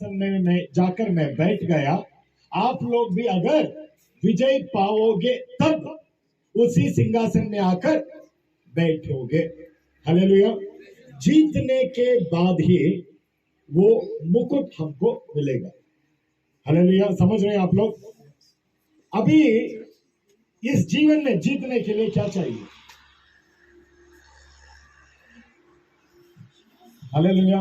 में जाकर मैं बैठ गया, आप लोग भी अगर विजय पाओगे तब उसी सिंहासन में आकर बैठोगे। हालेलुया। जीतने के बाद ही वो मुकुट हमको मिलेगा। हालेलुया। समझ रहे हैं आप लोग? अभी इस जीवन में जीतने के लिए क्या चाहिए? हालेलुया।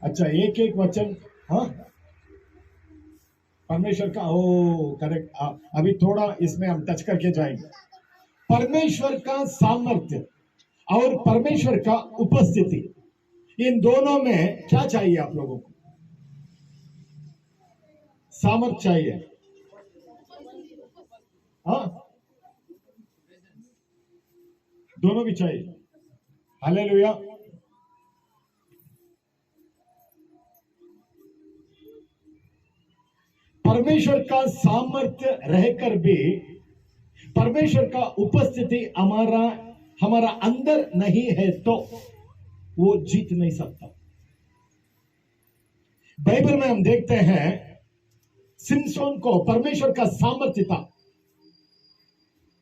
अच्छा, एक एक वचन। हाँ, परमेश्वर का, ओ करेक्ट। अभी थोड़ा इसमें हम टच करके जाएंगे। परमेश्वर का सामर्थ्य और परमेश्वर का उपस्थिति, इन दोनों में क्या चाहिए आप लोगों को? सामर्थ्य चाहिए। हाँ, दोनों भी चाहिए। हालेलुया। परमेश्वर का सामर्थ्य रहकर भी परमेश्वर का उपस्थिति हमारा अंदर नहीं है तो वो जीत नहीं सकता। बाइबल में हम देखते हैं सिमसोन को परमेश्वर का सामर्थ्य था।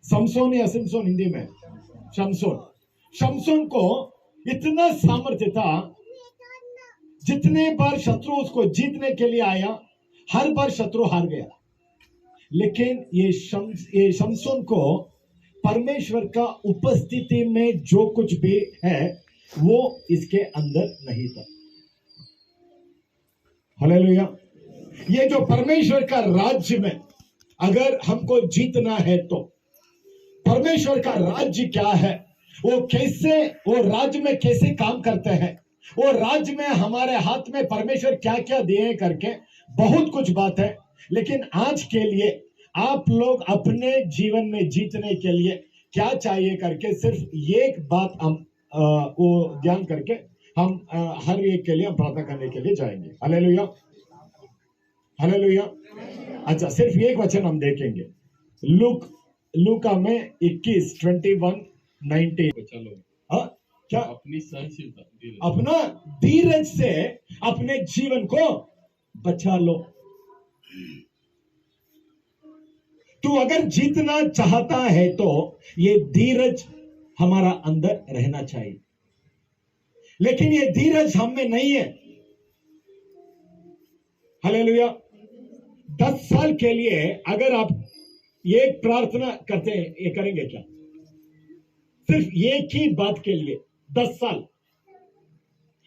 समसोन या सिमसोन हिंदी में शमसोन को इतना सामर्थ्य था, जितने बार शत्रु उसको जीतने के लिए आया हर बार शत्रु हार गया। लेकिन ये शमसोन को परमेश्वर का उपस्थिति में जो कुछ भी है वो इसके अंदर नहीं था। हालेलुया। ये जो परमेश्वर का राज्य में अगर हमको जीतना है तो परमेश्वर का राज्य क्या है, वो राज्य में कैसे काम करते हैं, वो राज्य में हमारे हाथ में परमेश्वर क्या क्या दिए करके बहुत कुछ बात है। लेकिन आज के लिए आप लोग अपने जीवन में जीतने के लिए क्या चाहिए करके सिर्फ एक बात हम वो ध्यान करके हम हर एक के लिए हम प्रार्थना करने के लिए जाएंगे। Hallelujah, hallelujah. अच्छा, सिर्फ एक वचन हम देखेंगे, लूका में 21:21-19। चलो, हाँ, क्या? अपनी सहनशीलता, अपना धीरज से अपने जीवन को बचा लो। तू अगर जीतना चाहता है तो ये धीरज हमारा अंदर रहना चाहिए, लेकिन ये धीरज हम में नहीं है। हालेलुया। 10 साल के लिए अगर आप ये प्रार्थना करते हैं, ये करेंगे क्या? सिर्फ एक ही बात के लिए 10 साल,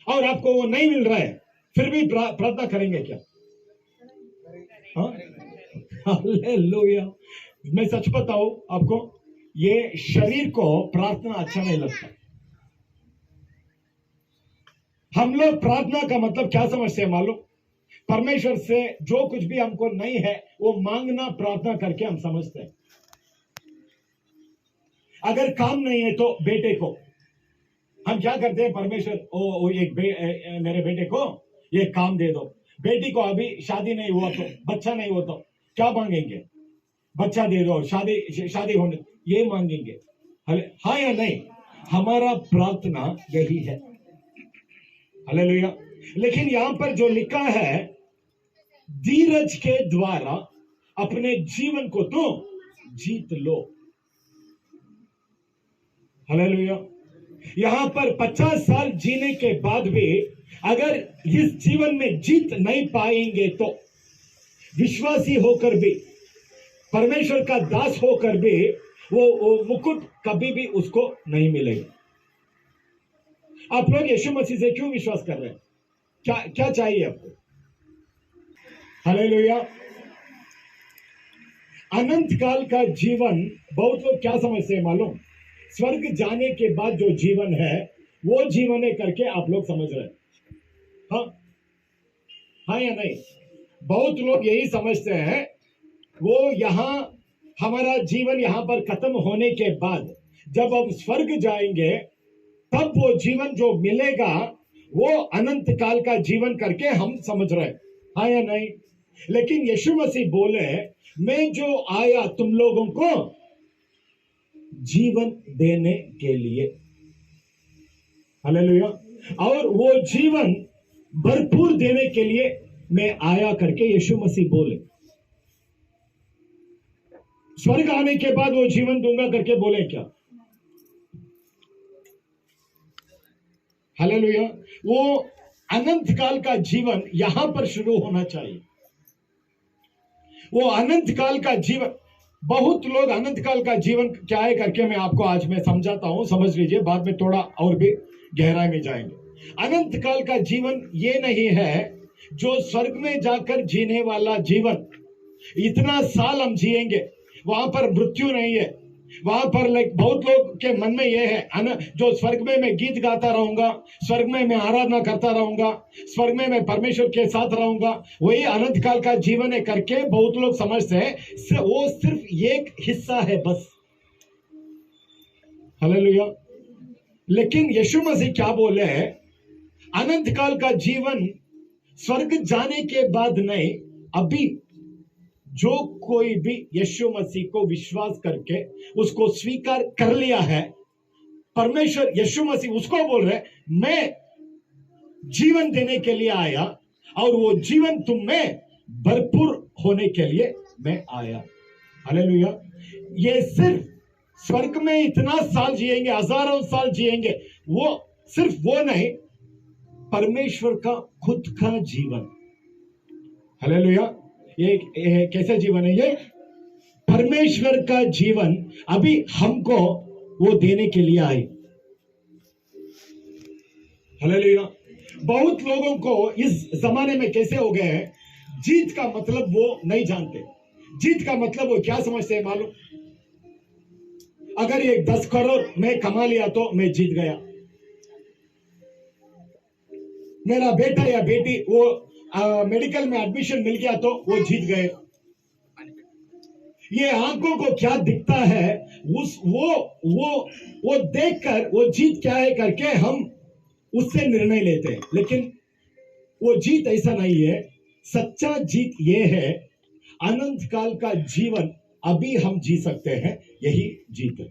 और आपको वो नहीं मिल रहा है, फिर भी प्रार्थना करेंगे क्या? हाँ? हालेलुया। मैं सच बताऊं आपको, ये शरीर को प्रार्थना अच्छा नहीं लगता। हम लोग प्रार्थना का मतलब क्या समझते हैं मालूम? परमेश्वर से जो कुछ भी हमको नहीं है वो मांगना, प्रार्थना करके हम समझते हैं। अगर काम नहीं है तो बेटे को हम क्या करते हैं, परमेश्वर मेरे बेटे को ये काम दे दो। बेटी को अभी शादी नहीं हुआ तो, बच्चा नहीं हुआ तो क्या मांगेंगे? बच्चा दे दो, शादी होने, ये मांगेंगे। हाँ या नहीं? हमारा प्रार्थना यही है। हालेलुया। लेकिन यहां पर जो लिखा है, धीरज के द्वारा अपने जीवन को तो जीत लो। हालेलुया। यहां पर 50 साल जीने के बाद भी अगर इस जीवन में जीत नहीं पाएंगे तो विश्वासी होकर भी, परमेश्वर का दास होकर भी वो मुकुट कभी भी उसको नहीं मिलेगा। आप लोग यीशु मसीह से क्यों विश्वास कर रहे हैं? क्या चाहिए आपको? हालेलुया। अनंत काल का जीवन बहुत लोग क्या समझते हैं मालूम? स्वर्ग जाने के बाद जो जीवन है वो जीवन है करके आप लोग समझ रहे हैं। हाँ या नहीं? बहुत लोग यही समझते हैं, वो यहां हमारा जीवन यहां पर खत्म होने के बाद जब हम स्वर्ग जाएंगे तब वो जीवन जो मिलेगा वो अनंत काल का जीवन करके हम समझ रहे हैं। हाँ या नहीं? लेकिन यीशु मसीह बोले, मैं जो आया तुम लोगों को जीवन देने के लिए। हालेलुया। और वो जीवन भरपूर देने के लिए मैं आया करके यीशु मसीह बोले। स्वर्ग आने के बाद वो जीवन दूंगा करके बोले क्या? हालेलुया। वो अनंत काल का जीवन यहां पर शुरू होना चाहिए। वो अनंत काल का जीवन, बहुत लोग अनंत काल का जीवन क्या है करके मैं आपको आज मैं समझाता हूं, समझ लीजिए, बाद में थोड़ा और भी गहराई में जाएंगे। अनंत काल का जीवन ये नहीं है जो स्वर्ग में जाकर जीने वाला जीवन, इतना साल हम जिएंगे, वहां पर मृत्यु नहीं है। वहां पर बहुत लोग के मन में यह है जो स्वर्ग में मैं गीत गाता रहूंगा, स्वर्ग में मैं आराधना करता रहूंगा, स्वर्ग में मैं परमेश्वर के साथ रहूंगा, वही अनंत काल का जीवन है करके बहुत लोग समझते हैं। वो सिर्फ एक हिस्सा है बस। हालेलुया। लेकिन यीशु मसीह क्या बोले हैं? अनंत काल का जीवन स्वर्ग जाने के बाद नहीं, अभी जो कोई भी यीशु मसीह को विश्वास करके उसको स्वीकार कर लिया है, परमेश्वर यीशु मसीह उसको बोल रहे, मैं जीवन देने के लिए आया और वो जीवन तुम में भरपूर होने के लिए मैं आया। हालेलुया। ये सिर्फ स्वर्ग में इतना साल जिएंगे, हजारों साल जिएंगे, वो सिर्फ वो नहीं, परमेश्वर का खुद का जीवन। हालेलुया। ये कैसा जीवन है? ये परमेश्वर का जीवन अभी हमको वो देने के लिए आए। हालेलुया। बहुत लोगों को इस जमाने में कैसे हो गए हैं, जीत का मतलब वो नहीं जानते। जीत का मतलब वो क्या समझते हैं मालूम? अगर ये 10 करोड़ मैं कमा लिया तो मैं जीत गया। मेरा बेटा या बेटी वो मेडिकल में एडमिशन मिल गया तो वो जीत गए। ये आंखों को क्या दिखता है, वो देखकर वो जीत क्या है करके हम उससे निर्णय लेते हैं, लेकिन वो जीत ऐसा नहीं है। सच्चा जीत ये है, अनंत काल का जीवन अभी हम जी सकते हैं, यही जीत है।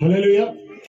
हालेलुया।